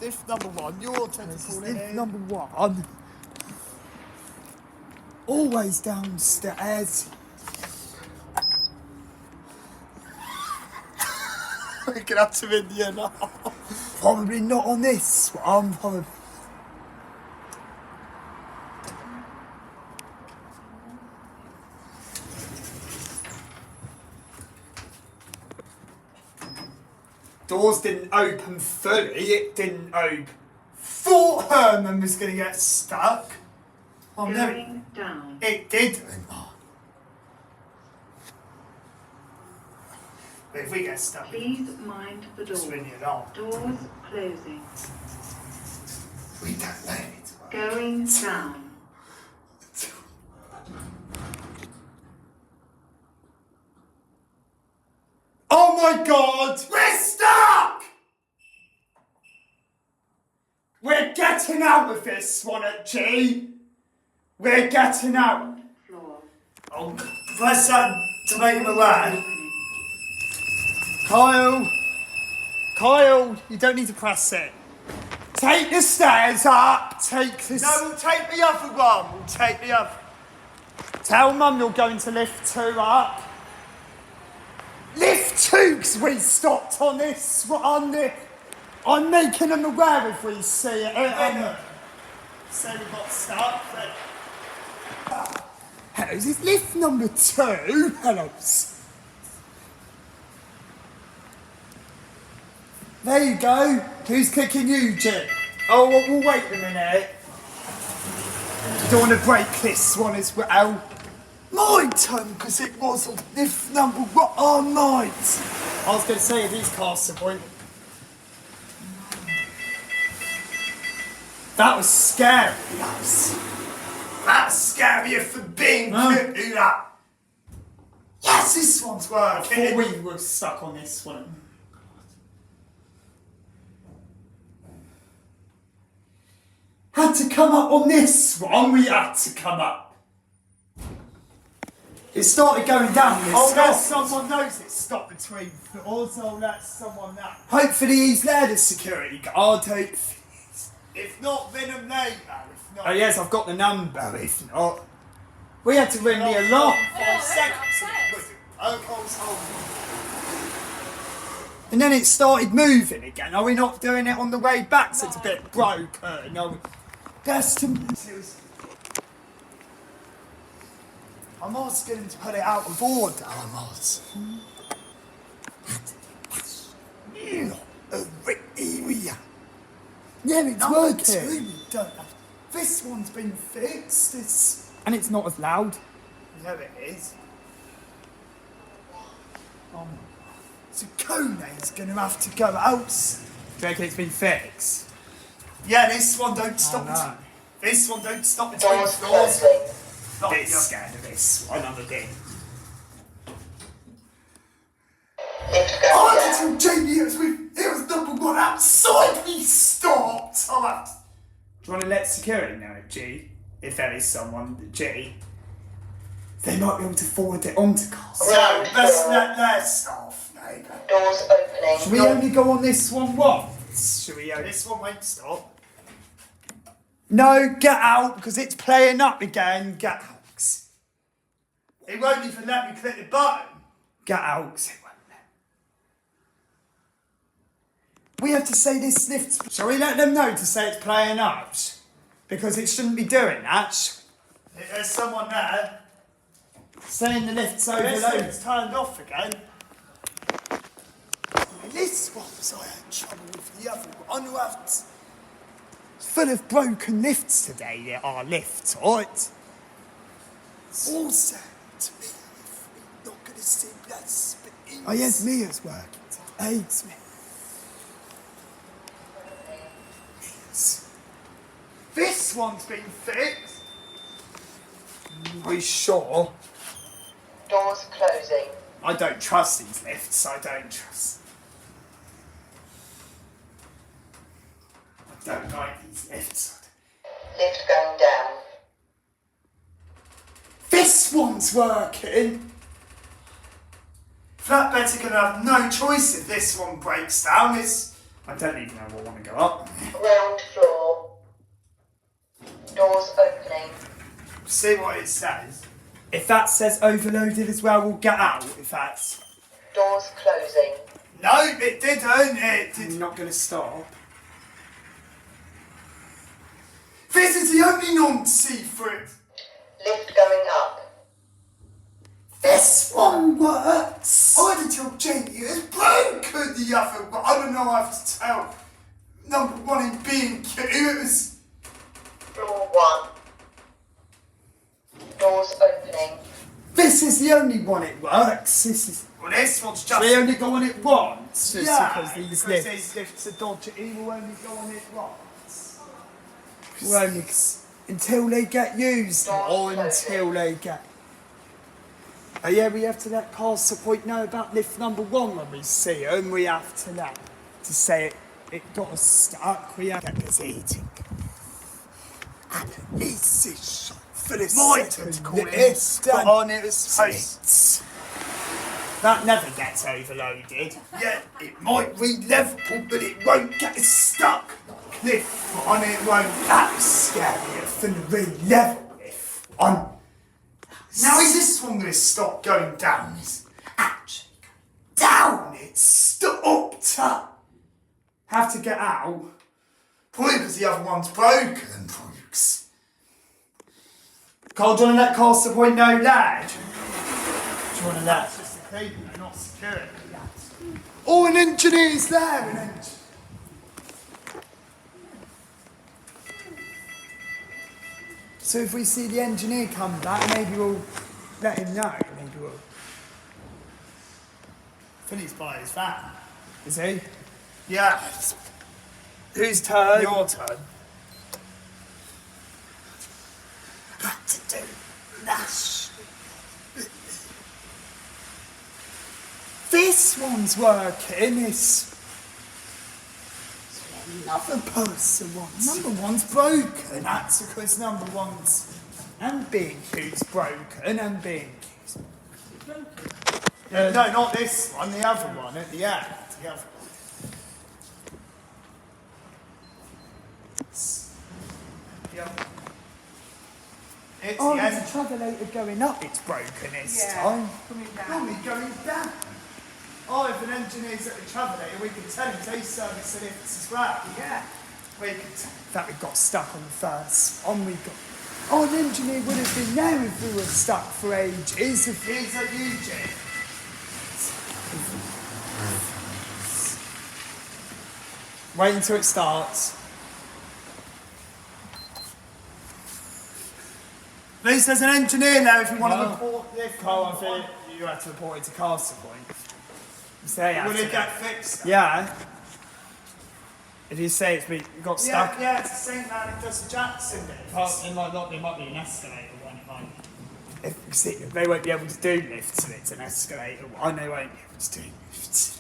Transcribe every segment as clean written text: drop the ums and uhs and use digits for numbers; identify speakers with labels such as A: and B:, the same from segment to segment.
A: lift number 1. Your turn to call it
B: Lift
A: in.
B: number 1. Always downstairs.
A: We can have some Indian.
B: Probably not on this one. Probably. Doors didn't open fully. It didn't open. Thought Herman was going to get stuck. Oh no.
C: Going down.
B: It did. But if we get stuck,
C: Please mind the door.
B: swing it on.
C: Doors closing.
B: We don't let it work.
C: Going down.
B: Oh my God! We're stuck! We're getting out of this one at G. We're getting out.
C: Floor.
B: Oh, press that to make him aware. Kyle, you don't need to press it. Take the stairs up. Take this.
A: No, we'll take the other one. We'll take the other.
B: Tell Mum you're going to lift 2 up. Lift 2, because we stopped on this one. I'm making them aware if we see it.
A: Say we got stuck.
B: Hello, this is lift number 2. Hello. There you go. Who's kicking you, Jim? Oh, we'll wait a minute. Don't want to break this one as well. My turn, because it wasn't lift number 1. Oh, night. I was going to say, it is Castlepoint. That was scary. That's scarier for being good. Yes, this one's working. I thought we were stuck on this one. Had to come up on this one. We had to come up. It started going down this.
A: Oh, let someone knows it stopped between floors. Oh, let someone know.
B: Hopefully he's there, the security guard.
A: If not, ring them later. If not,
B: Oh yes, I've got the number. If not, we had to ring the alarm.
A: 5 seconds. Alcohol's holding.
B: And then it started moving again. Are we not doing it on the way back? So it's a bit broken. No, that's to.
A: I'm asking him to put it out of order. I'm asking.
B: Yeah, it's
A: No,
B: working.
A: This one's been fixed.
B: And it's not as loud.
A: Yeah, it is. So Kone's going to have to go out.
B: Do you reckon it's been fixed?
A: Yeah, this one don't stop.
B: no.
A: This one don't stop between
D: Doors
A: floors.
D: closing.
A: Not
B: Bit
A: the-
B: scared of this one, I'm a bit.
D: Lift
A: Oh,
D: going
A: I
D: down.
A: told Jamie it was number 1 outside. We stopped. I'll have to.
B: Do you want to let security know, G? If there is someone, G. They might be able to forward it on to Castle.
A: No, let's let their staff know.
D: Doors opening.
B: Should we only go on this one once? Should we only...
A: This one won't stop.
B: No, get out, because it's playing up again. Get out.
A: It won't even let me click the button.
B: Get out, 'cause it won't let. We have to say this lift. Shall we let them know to say it's playing up? Because it shouldn't be doing that.
A: There's someone there.
B: Saying the lift's
A: This
B: overloaded.
A: thing's turned off again.
B: This one's I had trouble with the other one. It's full of broken lifts today. There are lifts, alright?
A: Also, to me, if we're not going to see that spin.
B: Oh yes, Mia's working today. It's me.
A: This one's been fixed.
B: Are you sure?
D: Doors closing.
B: I don't trust these lifts. I don't trust. I don't like these lifts.
D: Lift going down.
B: This one's working.
A: Flatbeds are going to have no choice if this one breaks down.
B: I don't even know what I want to go up. See what it says. If that says overloaded as well, we'll get out. If that's...
D: Doors closing.
B: No, it didn't. It did. I'm not going to stop. This is the only non-secret.
D: Lift going up.
B: This one works. I had to tell Jamie it's broken. The other one, I don't know. I have to tell. Number one in B&Q. It was.
D: Floor 1. Doors opening.
B: This is the only one it works. This is.
A: Well, this one's just...
B: We only go on it once. Just
A: yeah,
B: because these
A: because
B: lifts.
A: these lifts are dodgy. We'll only go on it once.
B: We'll only until they get used,
D: Doors
B: or
D: closing.
B: until they get. Oh yeah, we have to let Castlepoint know about lift number 1 when we see it, and we have to let to say it got us stuck. We have to get us eating. And this is shot for the
A: My turn to call it. Spot on it was supposed.
B: That never gets overloaded.
A: Yeah, it might re-level, but it won't get us stuck. Cliff on it won't.
B: That was scarier than the re-level lift on.
A: Now is this one going to stop going down? It's actually going down. It stopped.
B: Have to get out.
A: Probably because the other one's broken. Brooks.
B: Carl, do you want to let Castlepoint know, lad? Do you want to let?
A: It's just a cable, not security.
B: Oh, an engineer's there. An engineer. So if we see the engineer come back, maybe we'll let him know. Maybe we'll.
A: I think he's by his van.
B: Is he?
A: Yeah.
B: Whose turn?
A: Your turn.
B: Got to do that. This one's working. It's another person wants. Number 1's broken. That's because number 1's and B&Q's broken and B&Q's.
A: No, not this one. The other one at the end. The other one. The other one. It's
B: Oh,
A: the
B: there's
A: end.
B: a travelator going up. It's broken this time.
A: Normally going down. Oh, if an engineer's at the travelator, we can tell him they service the lifts as well. Yeah. We can tell.
B: That we got stuck on the first one. We got. Oh, an engineer would have been there if we were stuck for ages. If
A: He's at you, Jim.
B: Wait until it starts.
A: At least there's an engineer there if you want
B: No.
A: to report the lift.
B: Carl, I think you had to report it to Castlepoint. Say
A: Will it get fixed?
B: Yeah. If you say it's been got stuck.
A: Yeah, it's the same man who does the Jackson lifts.
B: There might be an escalator one. See, they won't be able to do lifts if it's an escalator one. They won't be able to do lifts.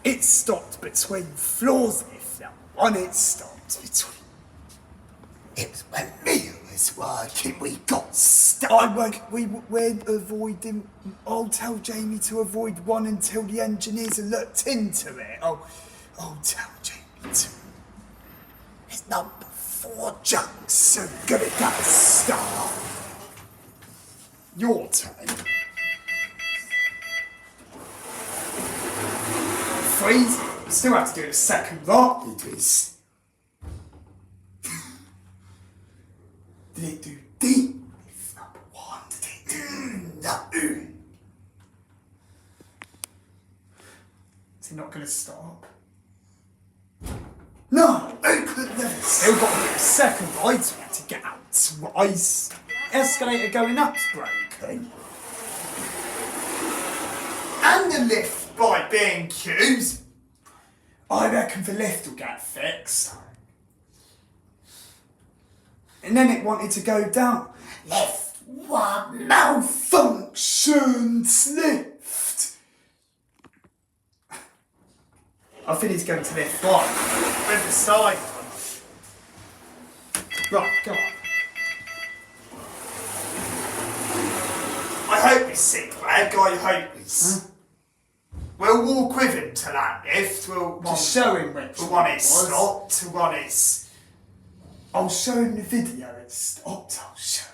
B: It stopped between floors if that one. It stopped between. It was when Mia was working. We got stuck. We're avoiding. I'll tell Jamie to avoid 1 until the engineers have looked into it. I'll tell Jamie to. It's number 4 junks, so gonna get a start. Your turn. Freeze. Still have to do a second rock. It is. Did it do D? It's number 1. Did it do no? Is he not going to stop? No! Still got a second right to get out. Twice. Escalator going up's broken.
A: And the lift by B&Q's.
B: I reckon the lift will get fixed. And then it wanted to go down. Lift 1 malfunctions. Lift. I think he's going to lift 1.
A: With the side one.
B: Right, go on.
A: I hope we see Greg. I hope we see.
B: We'll walk with him to that lift. We'll
A: show him which
B: one
A: one it
B: it's
A: was.
B: stopped, one it's...
A: I'll show him the video it stopped. I'll show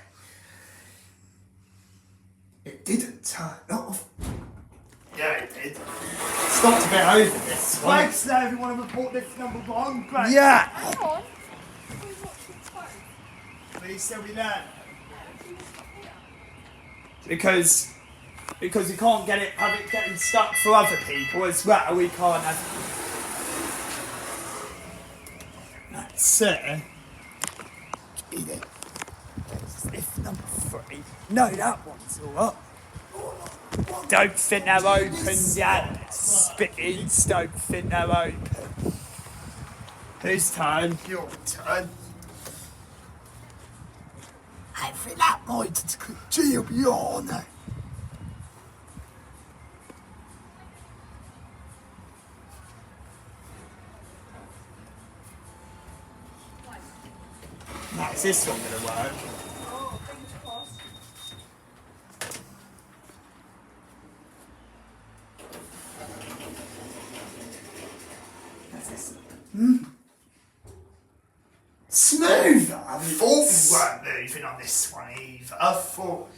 A: him. It didn't turn off.
B: Yeah, it did.
A: Stopped a bit over this one.
B: Thanks now, everyone, to report lift number 1. Great.
A: Yeah.
E: Hang on. We watched it twice.
B: Please tell me that.
A: Because we can't have it getting stuck for other people as well. We can't have. That's it. Lift number 3. No, that one's all up. Don't think they're open yet. Spittings, don't think they're open. Whose turn?
B: Your turn.
A: I think that might G'll be on. Now, is this one going to work?
E: Oh, fingers crossed.
A: Smooth!
B: I thought we weren't moving on this one either. I thought...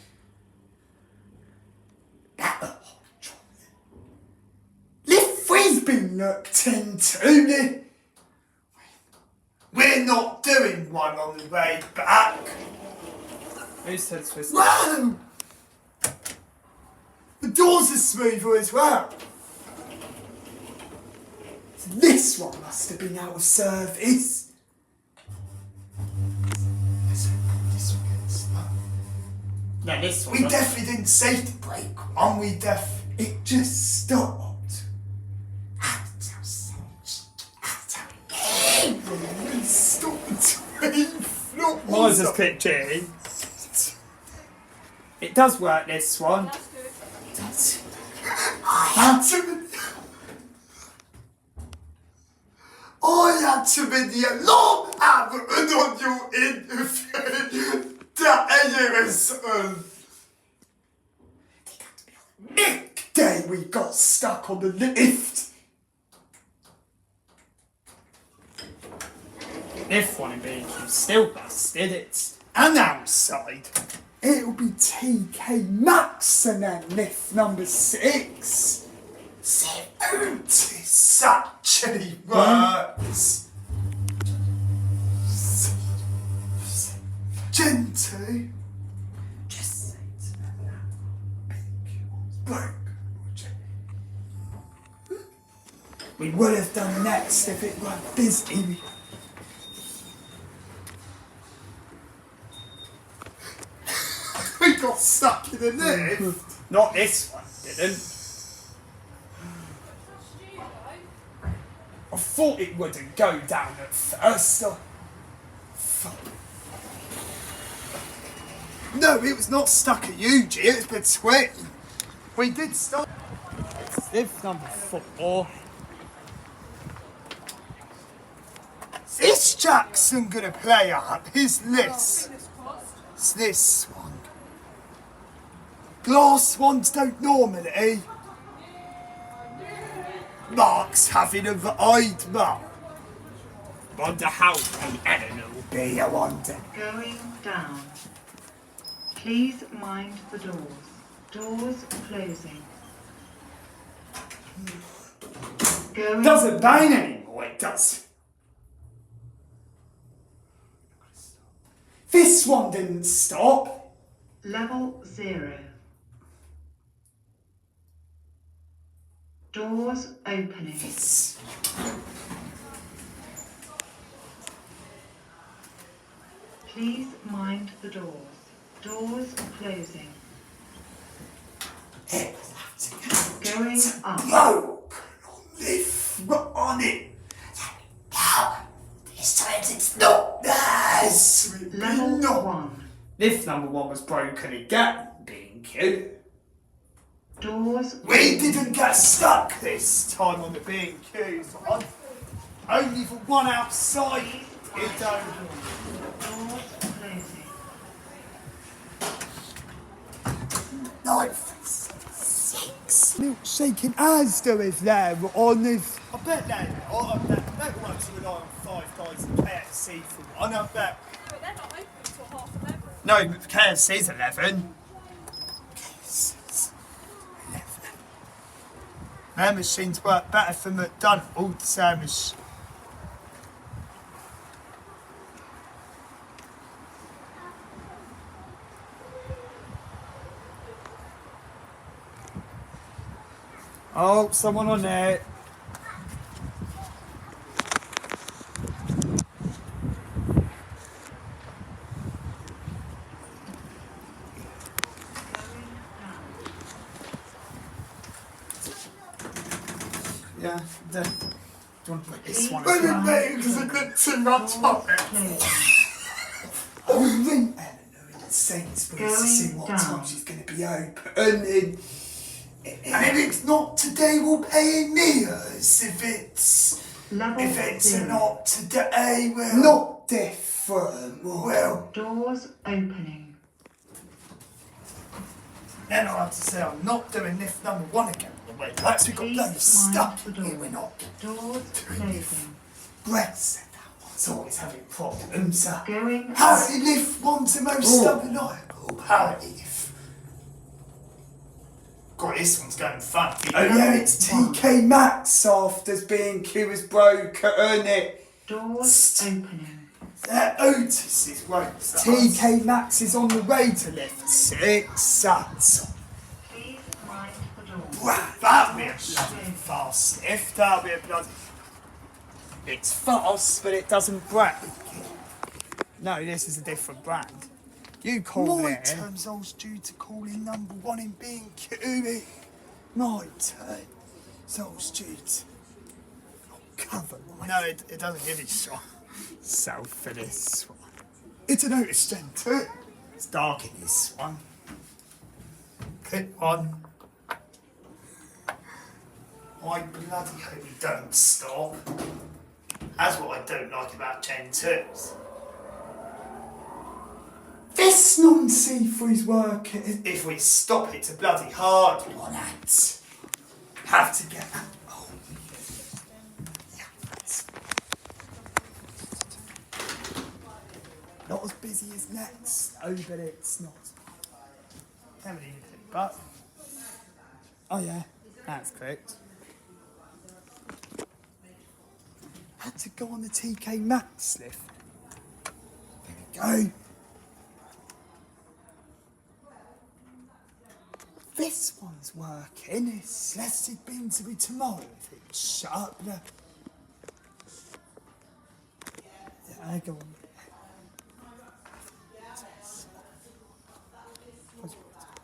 A: Lift 3's been looked into.
B: We're not doing one on the way back.
A: Who's said Swiss?
B: Whoa! The doors are smoother as well.
A: This one must have been out of service.
B: This one gets slow.
A: No, this one.
B: We definitely didn't safety brake one.
A: It just stopped.
B: Stop between floors.
A: Mine's just pitchy. It does work, this one.
E: That's good.
B: I had to be the alarm advert on your interview. That is
A: Nick Day, we got stuck on the lift. This one in BQ's still busted. It's
B: an outside.
A: It'll be TK Maxx and then lift number 6.
B: This actually works. Gen 2.
A: Just say to them that
B: Broke.
A: we would have done next if it weren't busy.
B: We got stuck in the lift.
A: Not this one, didn't. I thought it wouldn't go down at first.
B: No, it was not stuck at you, G. It was between. We did stop.
A: Lift number 4.
B: Is Jackson gonna play up his list?
E: Fingers crossed.
B: It's this one. Glass ones don't normally. Mark's having a eyed mark.
A: Wonder how the Eleanor will be, I wonder.
C: Going down. Please mind the doors. Doors closing. Going
A: Doesn't bang anymore, it does. This one didn't stop.
C: level 0. Doors opening. Please mind the doors. Doors closing. Going up.
B: Broke on this, on it. Now, this time it's not theirs.
C: Level
B: Not
C: 1.
A: Lift number 1 was broken again, being cute.
C: Doors.
B: We didn't get stuck this time on the B&Q's one. Only the one outside. It don't.
C: Doors closing.
B: Knife. Milkshake and Asda is there on this. I bet they're not. I bet they're the ones who rely on Five Guys and KFC for one. I bet.
E: No, they're not open until 11:30.
B: No, but KFC's 11. KFC's 11. Their machines work better for McDonald's. Oh, someone on there. Yeah, do you want to put this one as well? Because I got too much of it. I'll ring Eleanor in Sainsbury's to see what time she's going to be open. And if it's not today, we'll pay in meals. If it's not today, well, not different. Well,
C: Doors opening.
B: then I'll have to say I'm not doing lift number 1 again. Wait, that's we got
C: Please
B: bloody stuck
C: mind the
B: here.
C: door.
B: We're not
C: Doors
B: doing lift.
C: closing.
B: Brett said that one's always having problems.
C: Going
B: Apparently lift 1's the most unreliable. Apparently lift. God, this one's going funky. Oh yeah, it's TK Maxx after being Q is broken.
C: Doors opening.
B: Otis is right. TK Maxx is on the way to lift 6. That's
C: Please mind the door.
B: wow, that'll be a bloody fast lift. That'll be a bloody. It's fast, but it doesn't break. No, this is a different brand. You call
A: My
B: it.
A: terms I was due to call in number 1 in B&Q. My turn. So I was due to cover my...
B: No, it doesn't give you shot. So for this one.
A: It's an Otis Gen 2.
B: It's dark in this one. Click on. I bloody hope you don't stop. That's what I don't like about Gen 2s. This non-see-through's working. If we stop, it's a bloody hard one, lads. Have to get that. Oh. Yeah, that's
A: Not as busy as next.
B: oh, but it's not. Haven't even hit it, but. Oh yeah, that's correct.
A: Had to go on the TK Maxx lift. There we go. This one's working. It's less it's been to be tomorrow if it's shut. Yeah, go on.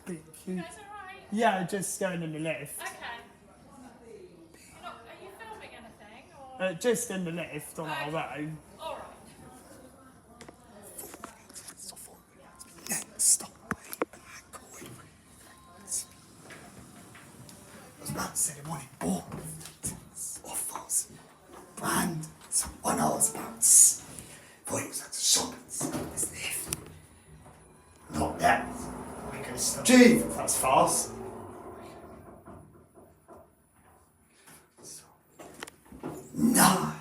B: Bit cute.
E: That's alright.
B: Yeah, just going in the lift.
E: Okay. Are you filming anything? Or?
B: Just in the lift on our own.
E: Alright.
A: Next stop. I was about to say they wanted Bournemouth. Offers. Brand. Someone else about to thought it was at the shopping centre. This lift.
B: Not that. We could stop.
A: Gee.
B: That's fast.
A: No.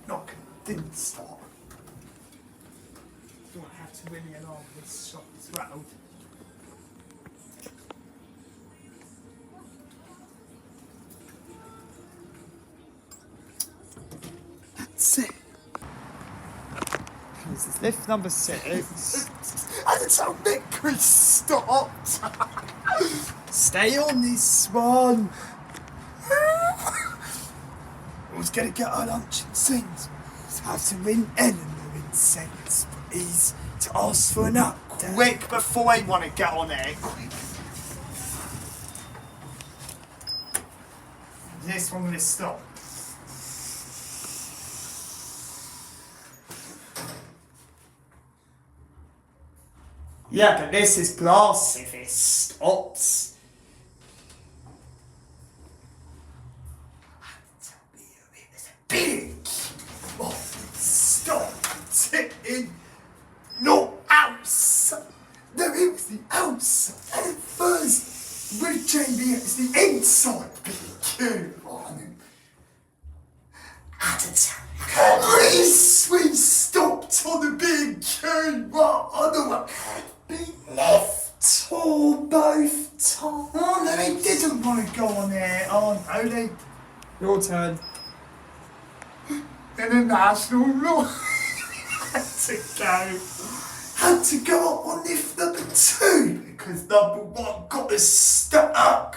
A: Not didn't stop.
B: Do I have to ring the alarm with this shop as well?
A: That's it.
B: This is lift number 6.
A: And it's how Nick stopped.
B: Stay on this one.
A: I was gonna get our lunch in Sainsbury's. Have to ring Eleanor in Sainsbury's to ask for an update.
B: Quick before I want to get on it. Is this one going to stop? Yeah, but this is glass if it stops.
A: Big. Oh, stop sitting. No outside. No, it was the outside. And at first, with Jane
B: We stopped on the B&Q. What other one could be left? Oh, both times. Oh, no, he didn't want to go on there. Oh, no, they...
A: Your turn.
B: International law. Had to go up on lift number 2 because number 1 got us stuck.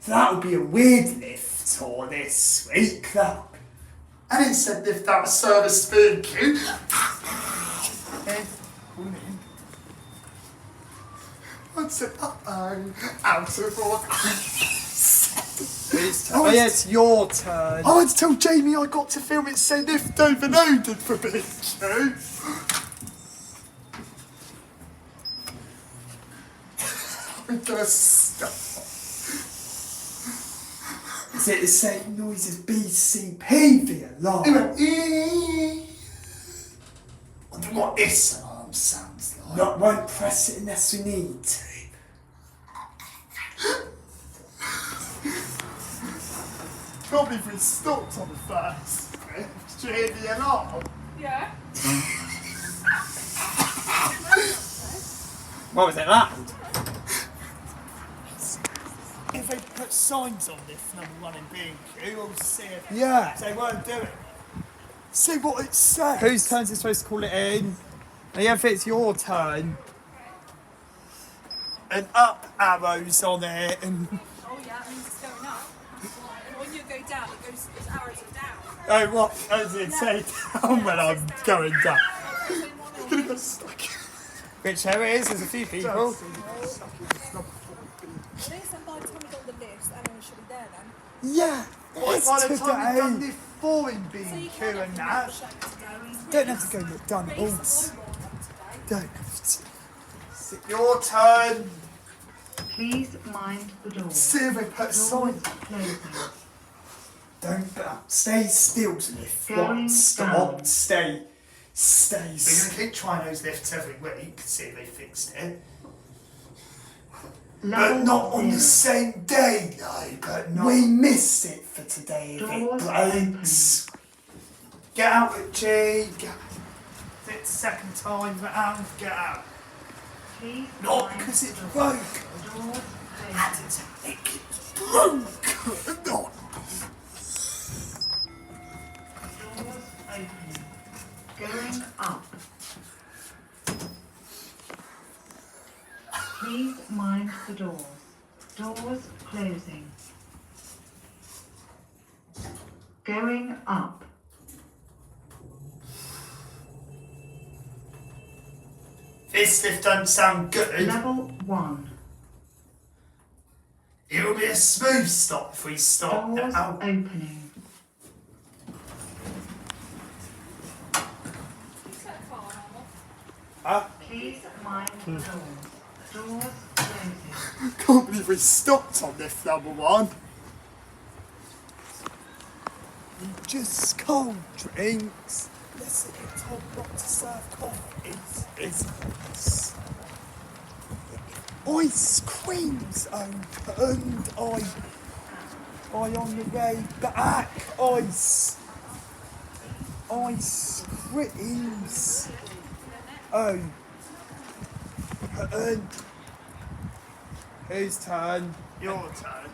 B: So that would be a weird lift tour this week. And it said lift out of service B&Q. I said, uh-oh, out of order.
A: Oh, yeah, it's your turn.
B: I had to tell Jamie I got to film it say lift overloaded for B&Q. I'm gonna stop. Is it the same noise as BCP the alarm? It went, I wonder what this alarm sounds like.
A: Not won't press it unless we need to.
B: Can't believe we stopped on the first lift. Did you hear the alarm?
E: Yeah.
A: What was it loud?
B: If they put signs on lift number 1 in B&Q, we'll see if
A: Yeah.
B: they won't do it. See what it says.
A: Whose turn is it supposed to call it in? Oh, yeah, if it's your turn.
B: And up arrows on it and...
E: Oh yeah, it means it's going up. And when you go down, its arrows are down.
B: Oh, what does it say down when I'm going down? I'm gonna get stuck.
A: Whichever it is, there's a few people.
E: I think somebody told me on the list, everyone should be there then.
A: Yeah.
B: What, by the time we've done this 4 in
E: So you
B: B&Q
E: can't
B: and
E: have
B: that,
E: today.
A: Don't have to go McDonald's.
E: Today.
A: Don't have to.
B: it's your turn.
C: Please mind the door.
B: See if they put a sign.
C: Doors closing.
B: Don't stay still, lift.
C: Going
B: What? Stop.
C: down.
B: Stay. We're going to keep trying those lifts every week, see if they fixed it. But
C: Level
B: not on the
C: 0.
B: same day, no. But not. We missed it for today if it
C: Doors
B: breaks. Get out, Richie. Get out. It's the second time round. Get out.
C: Please
B: Not
C: mind
B: because
C: the
B: it's
C: door.
B: broke.
C: Doors
B: And
C: closing.
B: it's broke. Not.
C: Doors opening. Going up. Please mind the doors. Doors closing. Going up.
B: This lift don't sound good.
C: Level 1.
B: It will be a smooth stop if we stop
C: Doors
B: now.
C: opening. Please mind the doors. Doors closing.
B: Can't believe we stopped on lift number 1. Just cold drinks. Listen, you're told not to serve coffee. It's ice cream's opened. I on the way back. Ice creams. Oh.
A: Whose turn?
B: Your turn.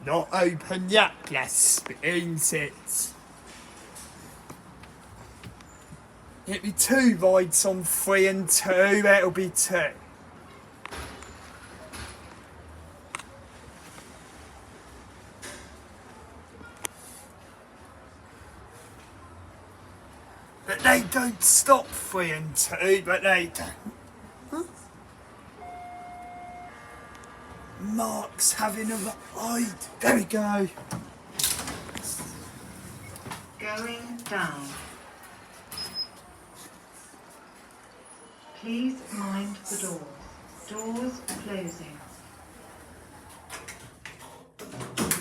A: Not open yet, bless spoons it. It'll be 2 rides on 3 and 2, it'll be 2.
B: But they don't stop 3 and 2, but they don't. Huh? Mark's having a ride. There we go.
C: Going down. Please mind the doors. Doors closing.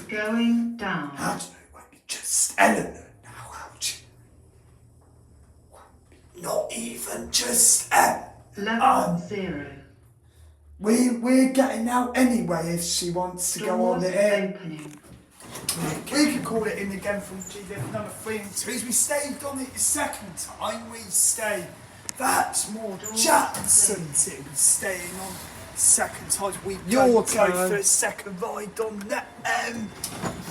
C: Going down.
B: How do you know it won't be just Eleanor now? How do you? Not even just Eleanor.
C: Level 0.
B: We're getting out anyway if she wants to go on
C: Doors
B: it.
C: opening.
B: We could call it in again from GDF number 3 and 2. We stayed on it the second time. We stayed. That's more Jackson's. It was staying on second time. We
A: Your
B: go
A: turn.
B: for a second ride on that.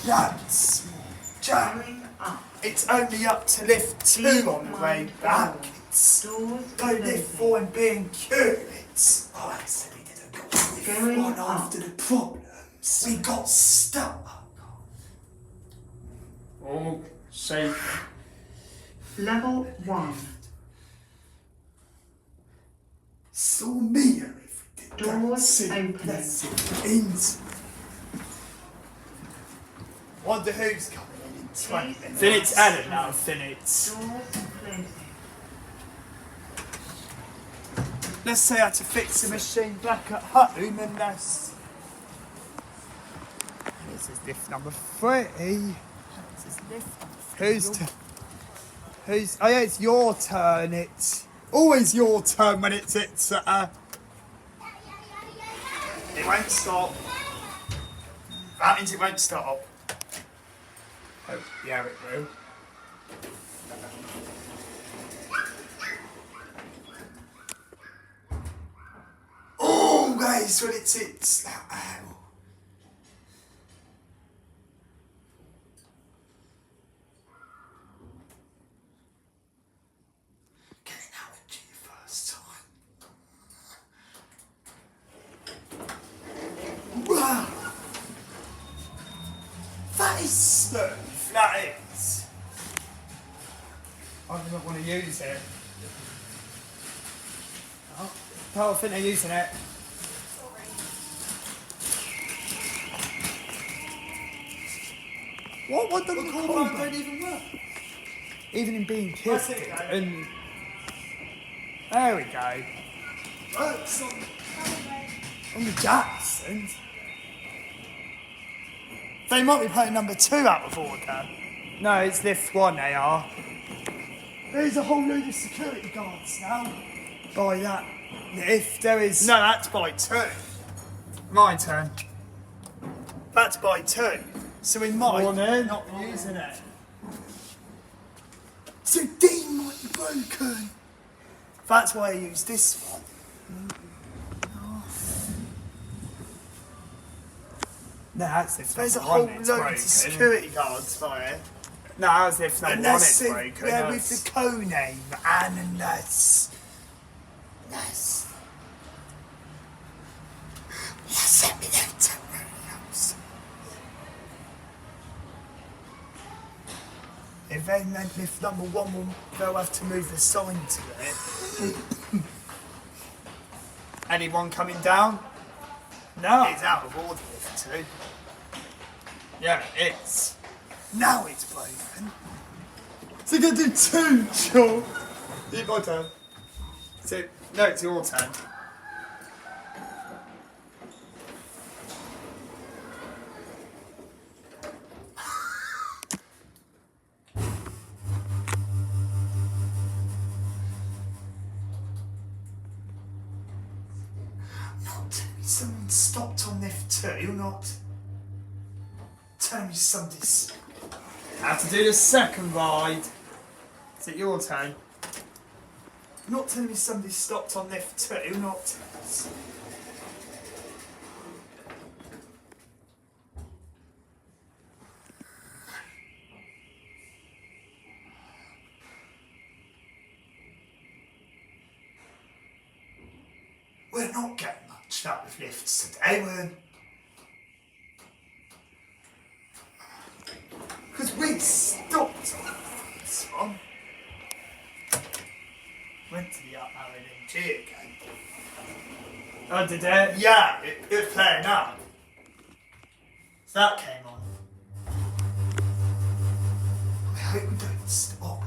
B: That's more Jack.
C: Going up.
B: It's only up to lift 2 on the way back. It's
C: Doors
B: no lift 4 and B&Q. It's I said we didn't go lift
C: Going
B: 1
C: up.
B: after the problems. We got stuck.
A: All safe.
C: Level 1.
B: Saw me if we did
C: Doors
B: that.
C: opening.
B: That's it. Ins. Wonder who's coming in 20 minutes.
A: Then it's Adam now, then it's...
C: Doors closing.
B: Let's say I had to fix the machine back at home and that's... This is lift number 3. This is lift number 3. Who's... Oh yeah, it's your turn. It's always your turn when it's It won't stop. That means it won't stop. Oh, yeah, it will. Always when it's that owl. Getting out of G first time. Wow. That is smooth. That is. I do not want to use it. Oh, I think they're using it. What doesn't the call don't even work? Even in being killed. And there we go. Works on the Jacksons. They might be playing number 2 out of order. No, it's lift 1 they are. There's a whole load of security guards now. By that lift, there is... No, that's by 2. My turn. That's by 2. So we might not be using it. So D might be broken. That's why I use this one. No, that's if there's a whole load of security guards by it.
A: No, as if number 1 is
B: Unless
A: broken.
B: they're with the co-name, and unless... Yes. Let me enter. If they meant lift number 1, they'll have to move the sign to it. Anyone coming down? No. It's out of order, lift 2. Yeah, it's. Now it's broken. So you're gonna do 2, Joel? It's my turn. So, no, it's your turn. Someone stopped on lift 2, not tell me somebody's.
A: Have to do the second ride. Is it your turn?
B: Not telling me somebody stopped on lift 2, not. We're not getting much out of lifts today, because we stopped on this one. Went to the up LNG again.
A: Oh, did it?
B: Yeah, it was playing up. So that came on. I hope we don't stop it.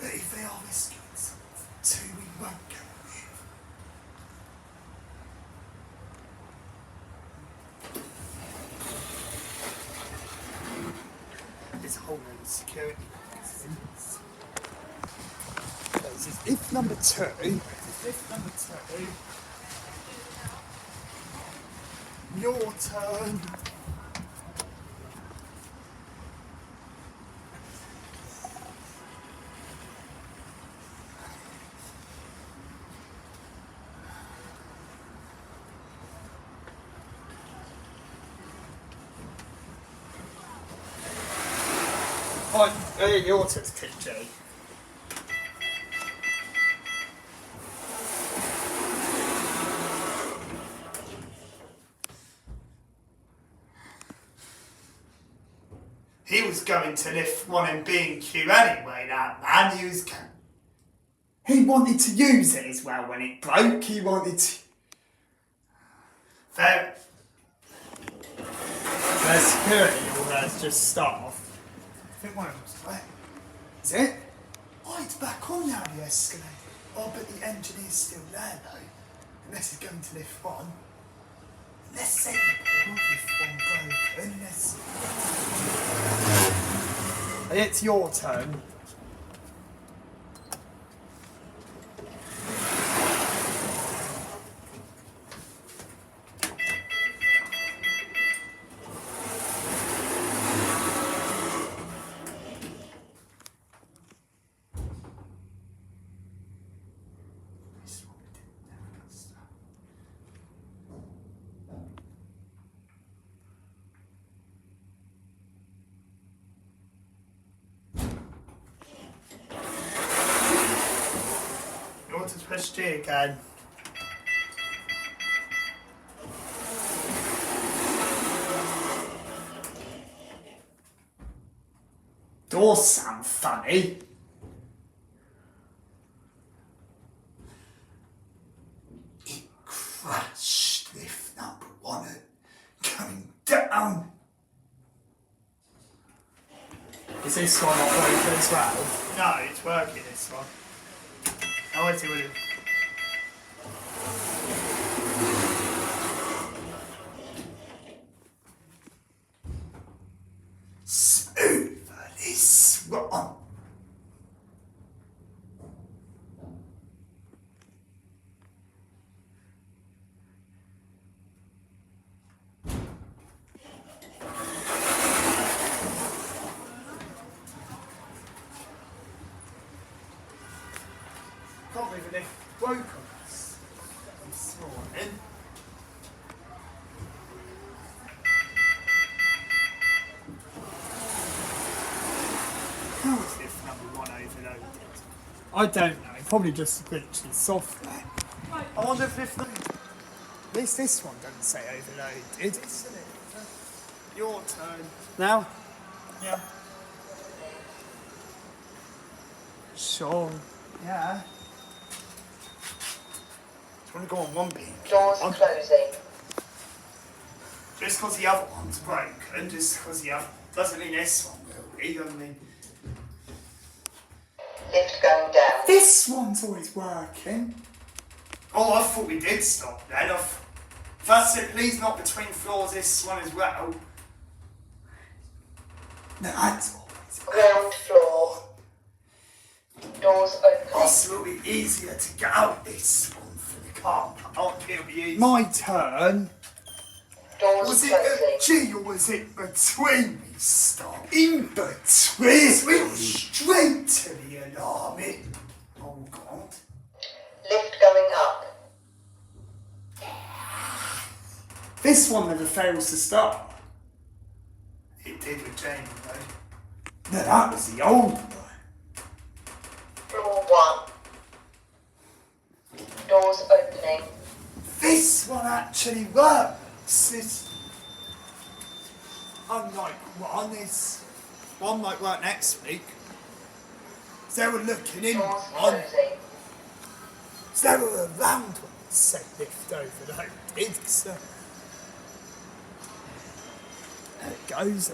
B: But if they are rescuing won't go there. There's a whole load of security magazines. This is lift number 2. Lift number 2. Your turn. Your turn, Jay. He was going to lift 1 in B&Q anyway, that man. He wanted to use it as well when it broke. He wanted to... The security orders just stopped. I think one of them's wet. Is it? Oh, it's back on now, the escalator. Oh, but the engineer's still there, though. Unless he's going to lift 1. Let's say lift 1 broken. It's your turn. To press G again. Doors sound funny. It crashed lift number 1 going down. Is this one not broken as well? No, it's working, this one. I want to see what it is. Smooth this one. Can't believe they woke on us this morning. How is lift number 1 overloaded? I don't know. Probably just glitchy software. I wonder if lift number... At least this one doesn't say overloaded. Isn't it? Your turn. Now? Yeah. Sure. Yeah. Do you want to go on 1 beam?
D: Doors closing.
B: Just because the other one's broken, just because the other doesn't mean this one will be. I mean,
D: Lift going down.
B: this one's always working. Oh, I thought we did stop then. That's it. Please not between floors. This one as well. No, that's always
D: Ground floor. Doors open.
B: Oh, so it'll be easier to get out this one for the car park. It'll be easier. My turn.
D: Doors
B: Was it
D: closing.
B: at G or was it between we stopped? In between. We went straight to the alarm. Oh, God.
D: Lift going up.
B: This one never fails to start. It did with Jamie, though. No, that was the old one.
D: Floor 1. Doors opening.
B: This one actually works. It's unlike one. One might work next week. So they were looking in
D: Doors
B: one.
D: closing.
B: So they were around when it said lift overloaded. So there it goes.